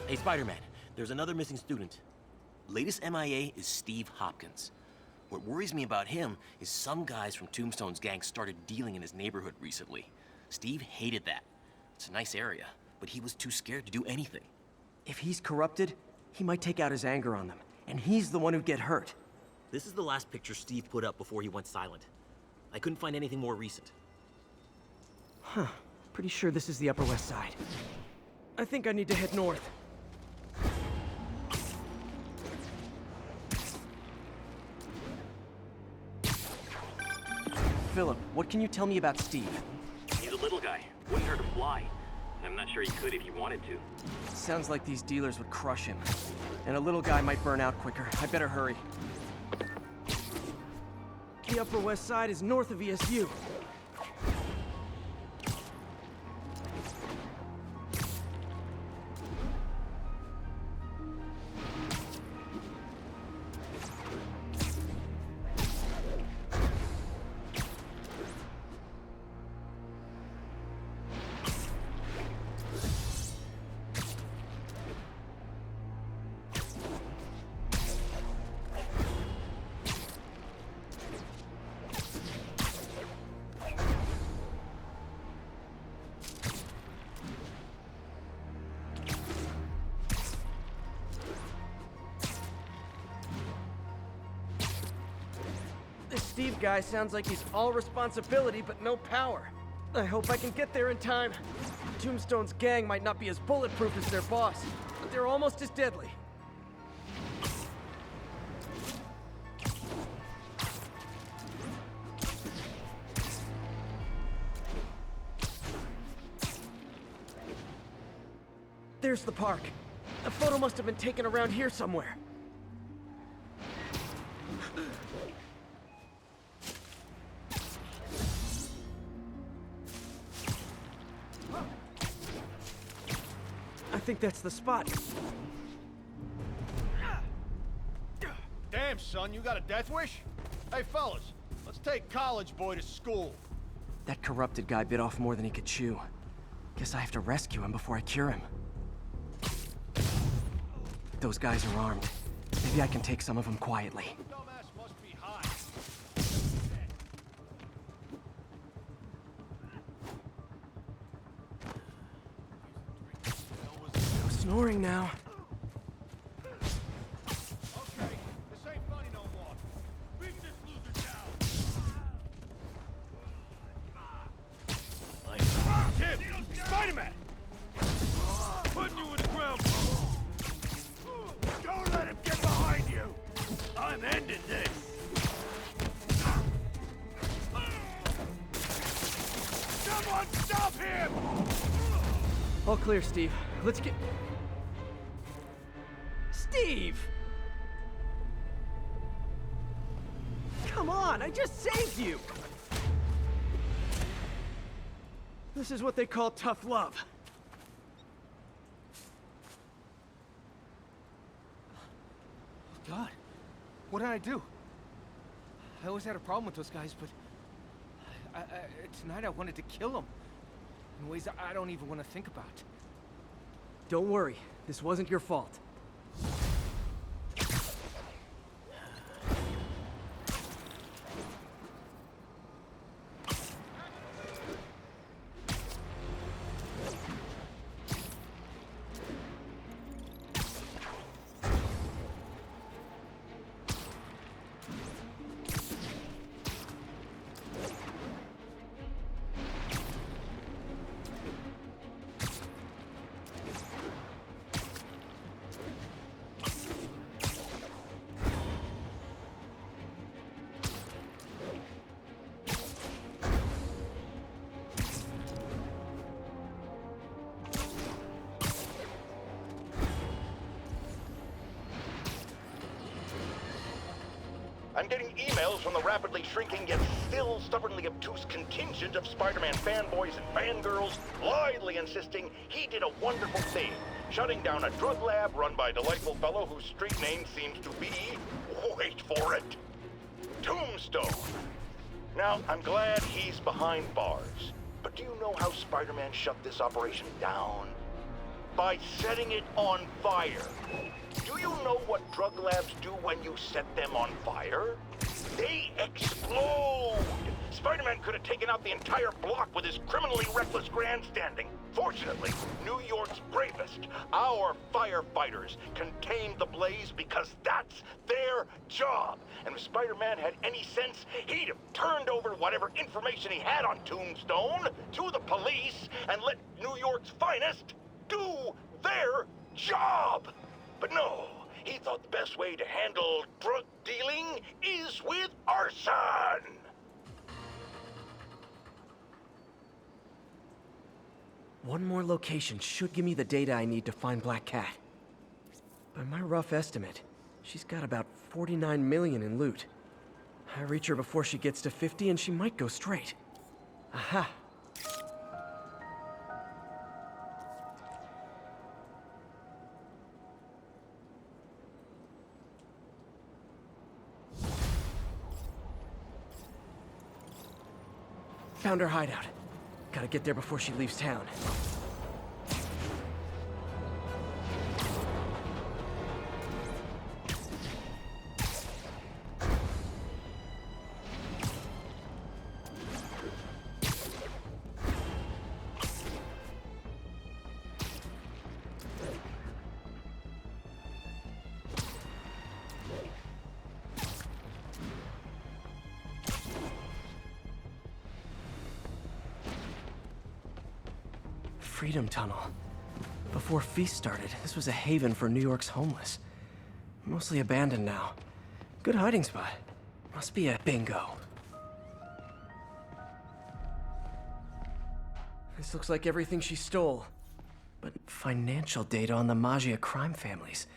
Hey, Spider-Man, there's another missing student. Latest MIA is Steve Hopkins. What worries me about him is some guys from Tombstone's gang started dealing in his neighborhood recently. Steve hated that. It's a nice area, but he was too scared to do anything. If he's corrupted, he might take out his anger on them, and he's the one who'd get hurt. This is the last picture Steve put up before he went silent. I couldn't find anything more recent. Huh. Pretty sure this is the Upper West Side. I think I need to head north. Philip, what can you tell me about Steve? He's a little guy. Wouldn't hurt to fly. I'm not sure he could if he wanted to. Sounds like these dealers would crush him. And a little guy might burn out quicker. I better hurry. The Upper West Side is north of ESU. This Steve guy sounds like he's all responsibility but no power. I hope I can get there in time. Tombstone's gang might not be as bulletproof as their boss, but they're almost as deadly. There's the park. The photo must have been taken around here somewhere. I think that's the spot. Damn, son, you got a death wish? Hey, fellas, let's take College Boy to school. That corrupted guy bit off more than he could chew. Guess I have to rescue him before I cure him. Those guys are armed. Maybe I can take some of them quietly. Dumbass must be high. No snoring now. Okay, this ain't funny no more. Beat this loser down. Tim! Spider-Man! Putting you in the ground. Don't let him get behind you! I'm ending this! Someone stop him! All clear, Steve. Let's get... Steve! Come on, I just saved you! This is what they call tough love. God, what did I do? I always had a problem with those guys, but tonight I wanted to kill them in ways I don't even want to think about. Don't worry, this wasn't your fault. I'm getting emails from the rapidly shrinking yet still stubbornly obtuse contingent of Spider-Man fanboys and fangirls, blithely insisting he did a wonderful thing, shutting down a drug lab run by a delightful fellow whose street name seems to be, wait for it, Tombstone. Now, I'm glad he's behind bars, but do you know how Spider-Man shut this operation down? by setting it on fire. Do you know what drug labs do when you set them on fire? They explode! Spider-Man could have taken out the entire block with his criminally reckless grandstanding. Fortunately, New York's bravest, our firefighters, contained the blaze because that's their job. And if Spider-Man had any sense, he'd have turned over whatever information he had on Tombstone to the police and let New York's finest do their job. But no, he thought the best way to handle drug dealing is with arson. One more location should give me the data I need to find Black Cat. By my rough estimate, she's got about 49 million in loot. I reach her before she gets to 50 and she might go straight. Aha! Found her hideout. Gotta get there before she leaves town. Freedom Tunnel. Before Feast started, this was a haven for New York's homeless. Mostly abandoned now. Good hiding spot. Must be a bingo. This looks like everything she stole. But financial data on the Maggia crime families.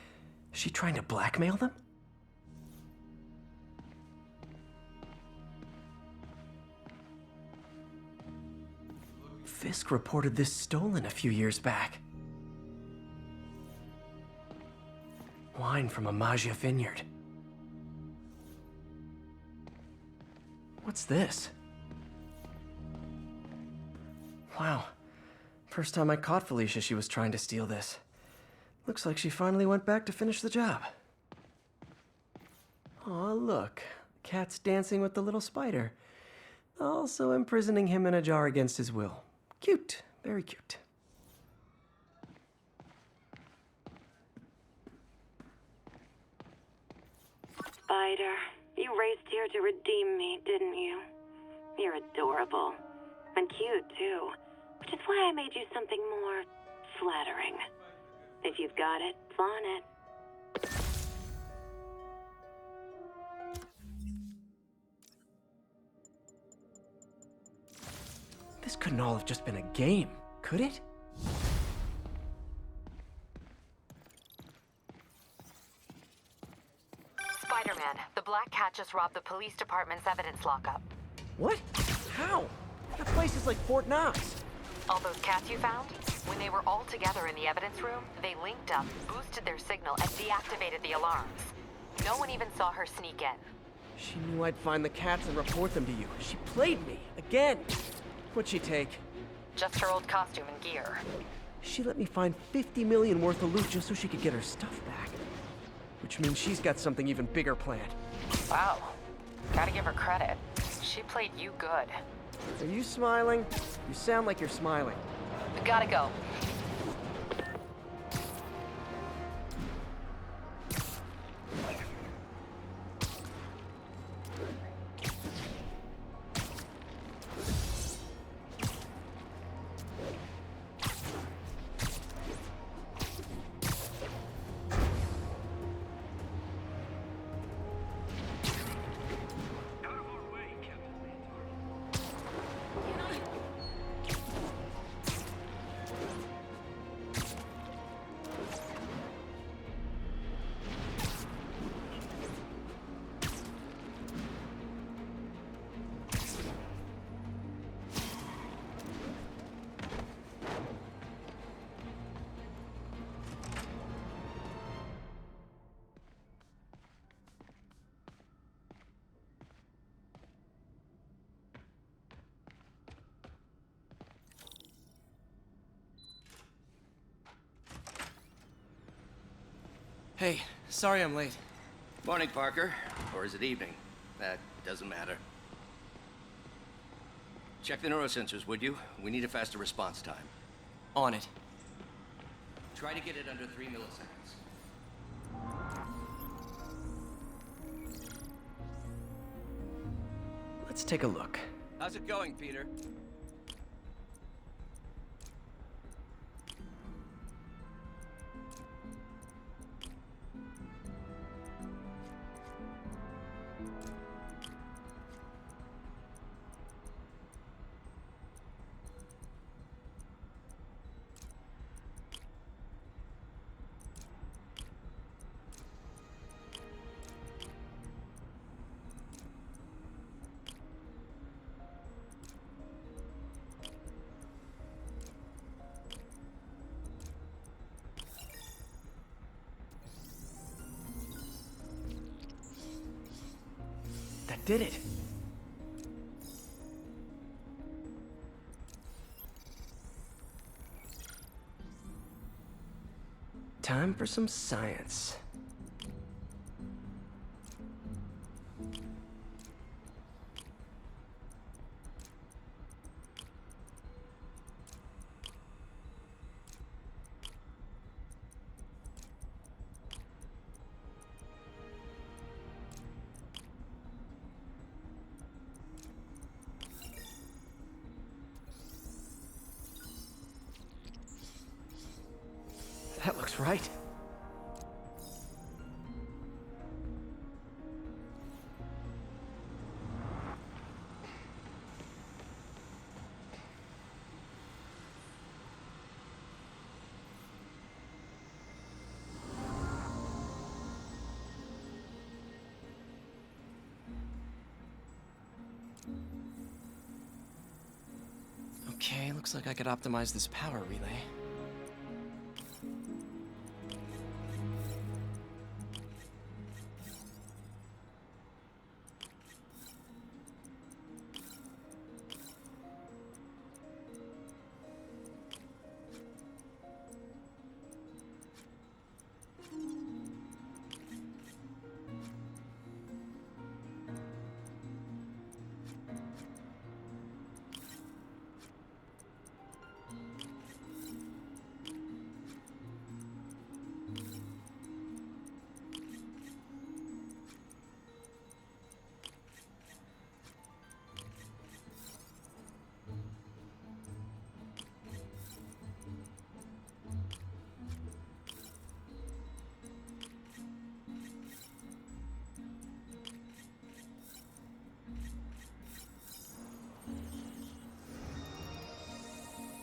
Is she trying to blackmail them? Fisk reported this stolen a few years back. Wine from a Maggia vineyard. What's this? Wow. First time I caught Felicia, she was trying to steal this. Looks like she finally went back to finish the job. Aw, look. Cat's dancing with the little spider. Also imprisoning him in a jar against his will. Cute. Very cute. Spider, you raced here to redeem me, didn't you? You're adorable. And cute, too. Which is why I made you something more flattering. If you've got it, flaunt it. This couldn't all have just been a game, could it? Spider-Man, the Black Cat just robbed the police department's evidence lockup. What? How? That place is like Fort Knox. All those cats you found? When they were all together in the evidence room, they linked up, boosted their signal, and deactivated the alarms. No one even saw her sneak in. She knew I'd find the cats and report them to you. She played me, again. What'd she take? Just her old costume and gear. She let me find 50 million worth of loot just so she could get her stuff back. Which means she's got something even bigger planned. Wow. Gotta give her credit. She played you good. Are you smiling? You sound like you're smiling. Gotta go. Hey, sorry I'm late. Morning, Parker. Or is it evening? That doesn't matter. Check the neurosensors, would you? We need a faster response time. On it. Try to get it under 3 milliseconds. Let's take a look. How's it going, Peter? That did it. Time for some science. That looks right. Okay, looks like I could optimize this power relay.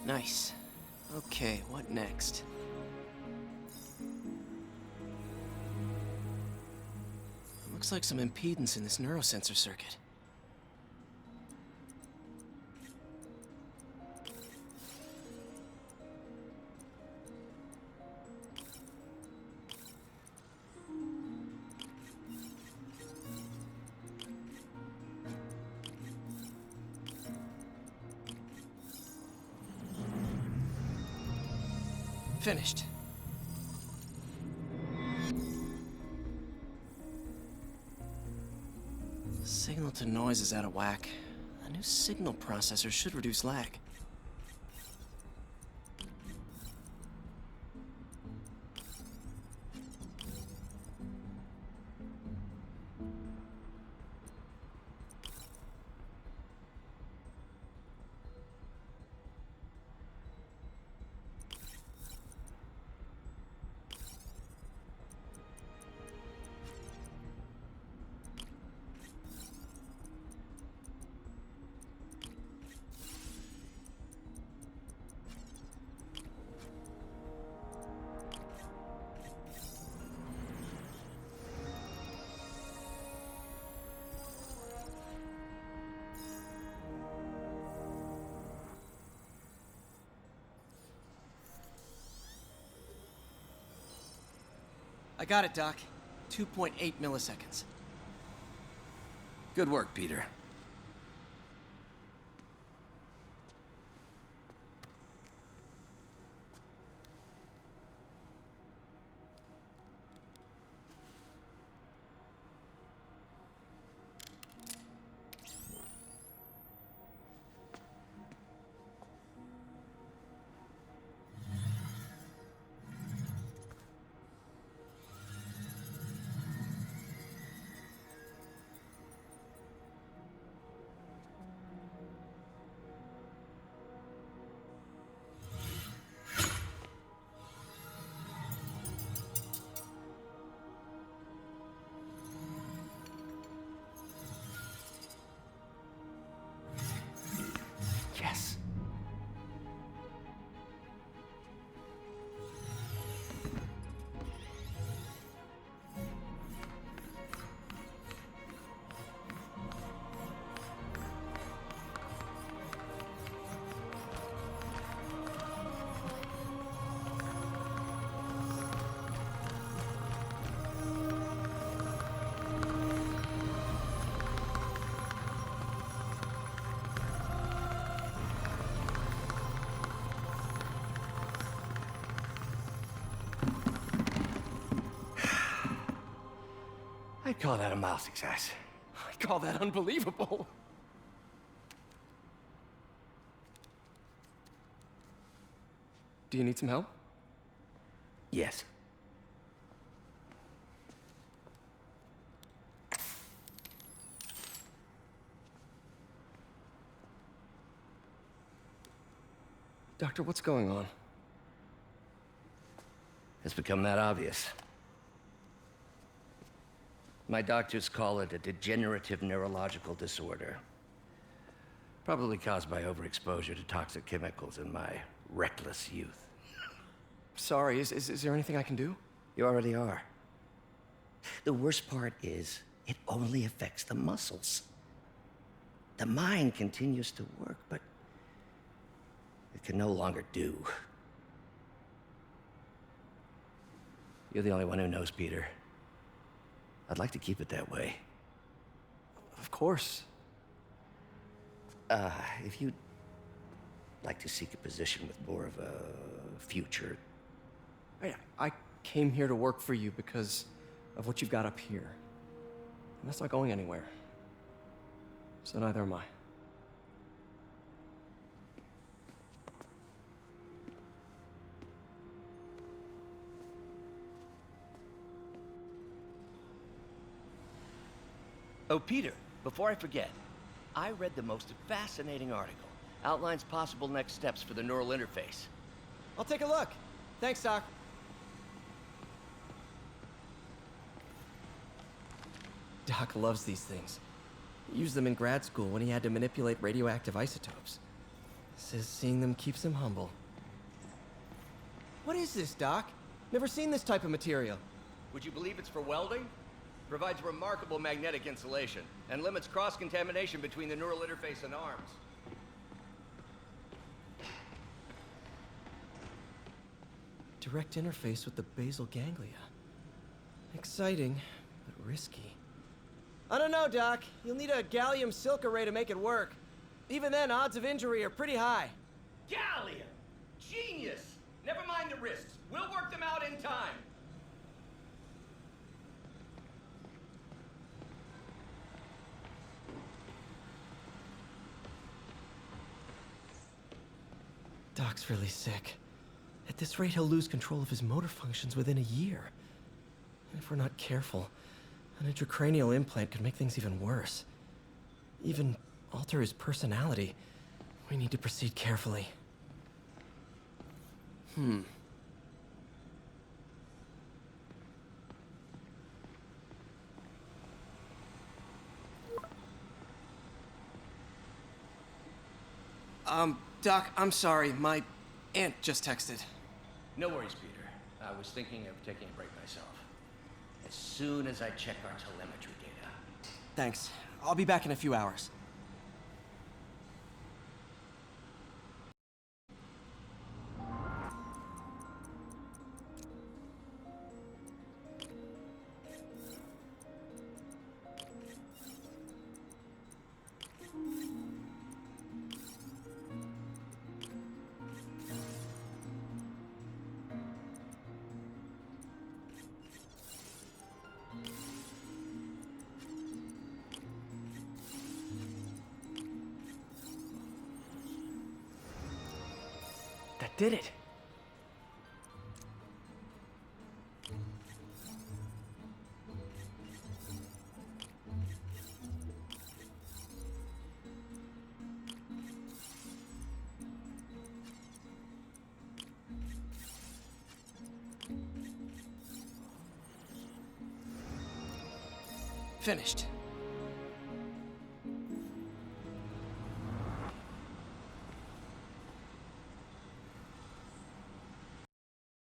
Nice. Okay, what next? Looks like some impedance in this neurosensor circuit. Finished. Signal to noise is out of whack. A new signal processor should reduce lag. I got it, Doc. 2.8 milliseconds. Good work, Peter. Call that a mild success. I call that unbelievable. Do you need some help? Yes. Doctor, what's going on? It's become that obvious. My doctors call it a degenerative neurological disorder. Probably caused by overexposure to toxic chemicals in my reckless youth. Sorry, is there anything I can do? You already are. The worst part is, it only affects the muscles. The mind continues to work, but it can no longer do. You're the only one who knows, Peter. I'd like to keep it that way. Of course. If you'd like to seek a position with more of a future. I came here to work for you because of what you've got up here. And that's not going anywhere. So neither am I. Oh, Peter, before I forget, I read the most fascinating article. Outlines possible next steps for the neural interface. I'll take a look. Thanks, Doc. Doc loves these things. He used them in grad school when he had to manipulate radioactive isotopes. Says seeing them keeps him humble. What is this, Doc? Never seen this type of material. Would you believe it's for welding? Provides remarkable magnetic insulation and limits cross-contamination between the neural interface and arms. Direct interface with the basal ganglia. Exciting, but risky. I don't know, Doc. You'll need a gallium silk array to make it work. Even then, odds of injury are pretty high. Gallium! Genius! Never mind the risks. We'll work them out in time. Doc's really sick. At this rate, he'll lose control of his motor functions within a year. And if we're not careful, an intracranial implant could make things even worse. Even alter his personality. We need to proceed carefully. Doc, I'm sorry. My aunt just texted. No worries, Peter. I was thinking of taking a break myself. As soon as I check our telemetry data. Thanks. I'll be back in a few hours. That did it. Finished.